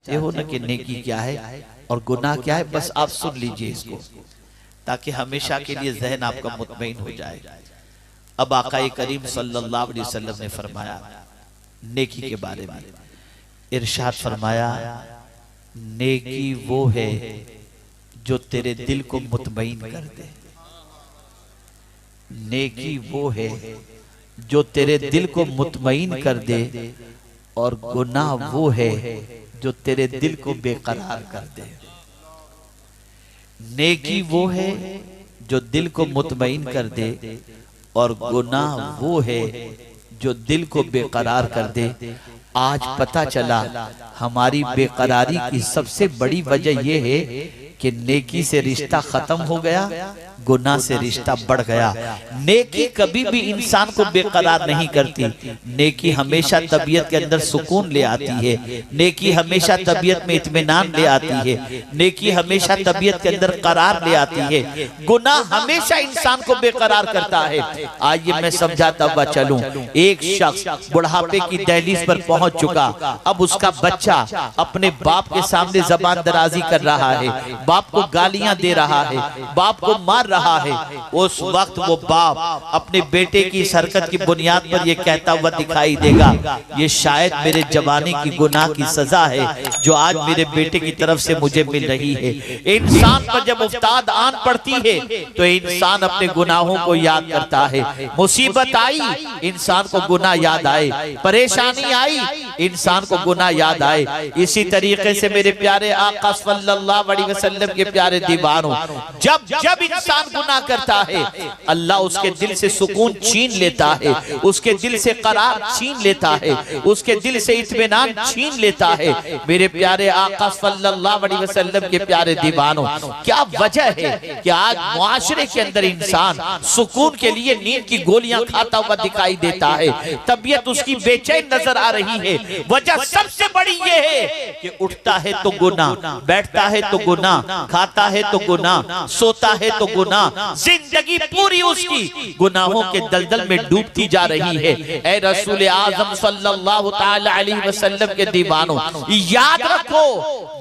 चाहते हो ना कि नेकी क्या है और गुनाह क्या है, बस आप सुन लीजिए इसको, ताकि हमेशा के लिए जहन आपका मुतमईन हो जाए। अब आका करीम सल्लल्लाहु अलैहि वसल्लम ने फरमाया नेकी के बारे में, इरशाद फरमाया, नेकी वो है जो तेरे दिल को मुतमईन कर दे। नेकी वो है जो तेरे दिल को मुतमईन कर दे, और गुनाह वो है जो तेरे दिल को बेकरार कर दे। नेकी वो है जो दिल को मुतमईन कर दे, और गुनाह वो है जो दिल को बेकरार कर दे। आज पता चला हमारी बेकरारी की सबसे बड़ी वजह यह है कि नेकी से रिश्ता खत्म हो गया, गुनाह से रिश्ता बढ़ गया। नेकी कभी भी इंसान को बेकरार नहीं करती। नेकी हमेशा तबीयत के अंदर सुकून ले आती है। नेकी हमेशा तबीयत में इत्मीनान ले आती है। नेकी हमेशा तबीयत के अंदर करार ले आती है। गुनाह हमेशा इंसान को बेकरार करता है। आइए मैं समझाता हुआ चलूं। एक शख्स बुढ़ापे की दहलीज पर पहुंच चुका, अब उसका बच्चा अपने बाप के सामने जबान दराजी कर रहा है, बाप को गालियां दे रहा है, बाप को मार रहा है। उस वक्त वो बाप अपने बेटे की इस हरकत की बुनियाद पर यह कहता हुआ दिखाई देगा, ये शायद मेरे जवानी की गुनाह की सजा है जो आज मेरे बेटे की तरफ से मुझे मिल रही है। इंसान पर जब उफ्ताद आन पड़ती है तो इंसान अपने गुनाहों को याद करता है। मुसीबत आई, इंसान को गुनाह याद आए, परेशानी आई, इंसान को गुनाह याद आए। इसी तरीके से मेरे प्यारे आका सल्लल्लाहु अलैहि वसल्लम के प्यारे दीवानों, जब जब इंसान गुनाह करता है अल्लाह उसके दिल से सुकून छीन लेता है, उसके दिल से करार छीन लेता है, उसके दिल से इत्मीनान छीन लेता है। मेरे प्यारे आका सल्लल्लाहु अलैहि वसल्लम के प्यारे दीवानों, क्या वजह है कि आज मुआशरे के अंदर इंसान सुकून के लिए नींद की गोलियां खाता हुआ दिखाई देता है, तबीयत उसकी बेचैन नजर आ रही है। वजह सबसे बड़ी ये है कि उठता है तो गुनाह, बैठता है तो गुनाह, खाता है तो गुनाह, सोता है तो गुनाह, जिंदगी पूरी उसकी गुनाहों के दलदल में डूबती जा रही है। ऐ रसूल आज़म सल्लल्लाहु ताला अलैहि वसल्लम के दीवानों, याद रखो,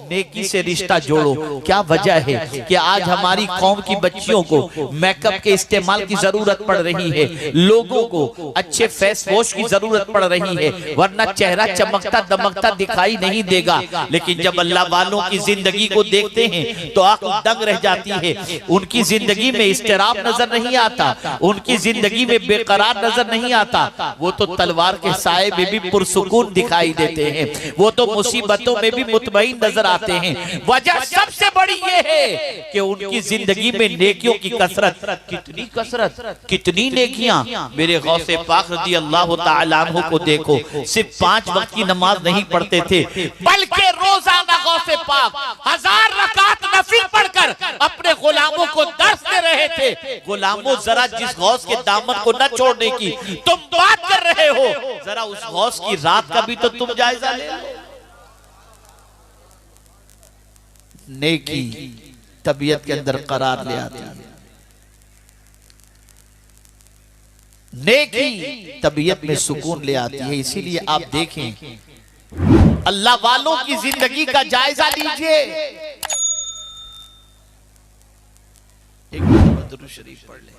नेकी से रिश्ता जोड़ो। क्या वजह है कि आज हमारी कौम की बच्चियों को मेकअप के इस्तेमाल की जरूरत पड़ रही है, लोगों को अच्छे फेस वॉश की जरूरत पड़ रही है, वरना चेहरा चमकता दमकता दिखाई नहीं देगा। लेकिन जब अल्लाह वालों की जिंदगी को देखते हैं तो आंख दंग रह जाती है। उनकी जिंदगी में इस्तिराब नजर नहीं आता, उनकी जिंदगी में बेकरार नजर नहीं आता। वो तो तलवार के साए में भी पुरसुकून दिखाई देते हैं, वो तो मुसीबतों में भी मुतमईन नजर आते हैं। वजह सबसे बड़ी ये है कि उनकी जिंदगी में नेकियों की कसरत, कितनी नेकियां। मेरे गौसे पाक रज़ी अल्लाह तआला अन्हु को देखो, सिर्फ 5 वक्त की नमाज नहीं पढ़ते थे, बल्कि रोजाना गौसे पाक 1000 रकात नफिल पढ़कर अपने गुलामों को दर्स दे रहे थे। गुलामों, जरा जिस गौस के दामन को न छोड़ने की तुम बात कर रहे हो, जरा उस गौस की रात का भी तो तुम जायजा ले लो। नेकी तबीयत के अंदर करार ले आती है, नेकी तबीयत में सुकून ले आती है। इसीलिए आप देखें, अल्लाह वालों की जिंदगी का जायजा लीजिए। एक दुरूद शरीफ पढ़ ले।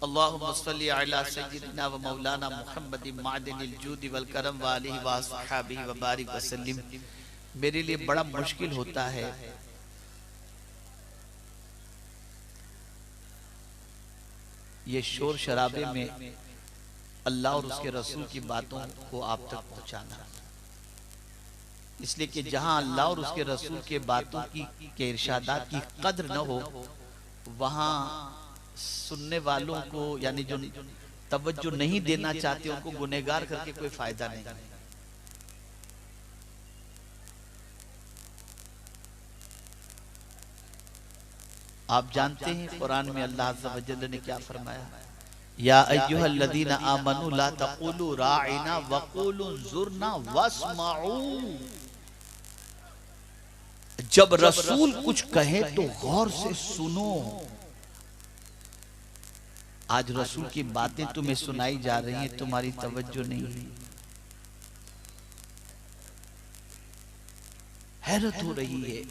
अल्लाहुम्मा सल्ली अला सय्यिदिना व मौलाना मुहम्मदिन मादिनिल जूदि वल करम व आलिहि व अस्हाबिहि व बारिक व सल्लिम। मेरे लिए बड़ा मुश्किल होता है ये शोर शराबे में अल्लाह और उसके रसूल की बातों को आप तक पहुंचाना, इसलिए कि जहां अल्लाह और उसके रसूल के बातों की के इरशादात की कद्र न हो, वहां सुनने वालों को यानी जो तवज्जो नहीं देना चाहते उनको गुनहगार करके कोई फायदा नहीं। आप जानते हैं कुरान में अल्लाह अज़्ज़ा व जल्ल ने क्या फरमाया, या अय्युहल्लज़ीना आमनू ला तक़ूलू राइना वक़ूलू ज़ुरना वस्मऊ। जब रसूल कुछ कहे तो गौर से सुनो। आज रसूल की बातें तुम्हें सुनाई जा रही हैं, तुम्हारी तवज्जो नहीं है। हैरत हो रही है,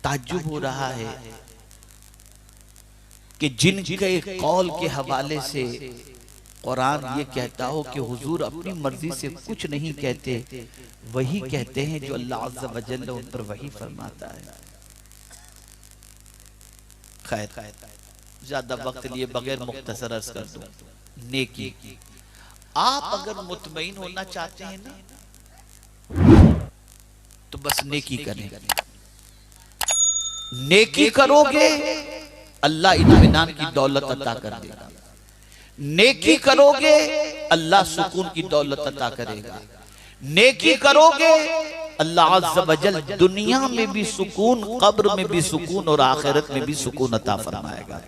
ताज्जुब हो रहा है कि जिनके कौल के हवाले से कुरान ये कहता हो कि हुजूर अपनी मर्जी से कुछ नहीं कहते, वही कहते हैं जो अल्लाह अज़्ज़ा व जल्ल उन पर वही फरमाता है। खैर, ज्यादा वक्त लिए बगैर मुख्तसर अर्ज कर दूं, नेकी। आप अगर मुतमईन होना चाहते हैं ना, तो बस नेकी करें। नेकी करोगे अल्लाह इत्मीनान की दौलत अता कर देगा। नेकी करोगे अल्लाह सुकून की दौलत अता करेगा। नेकी करोगे अल्लाह अज़्ज़ा व जल दुनिया में भी सुकून, कब्र में भी सुकून और आखिरत में भी सुकून अता फरमाएगा।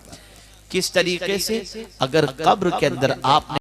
किस तरीके से? अगर कब्र के अंदर आपने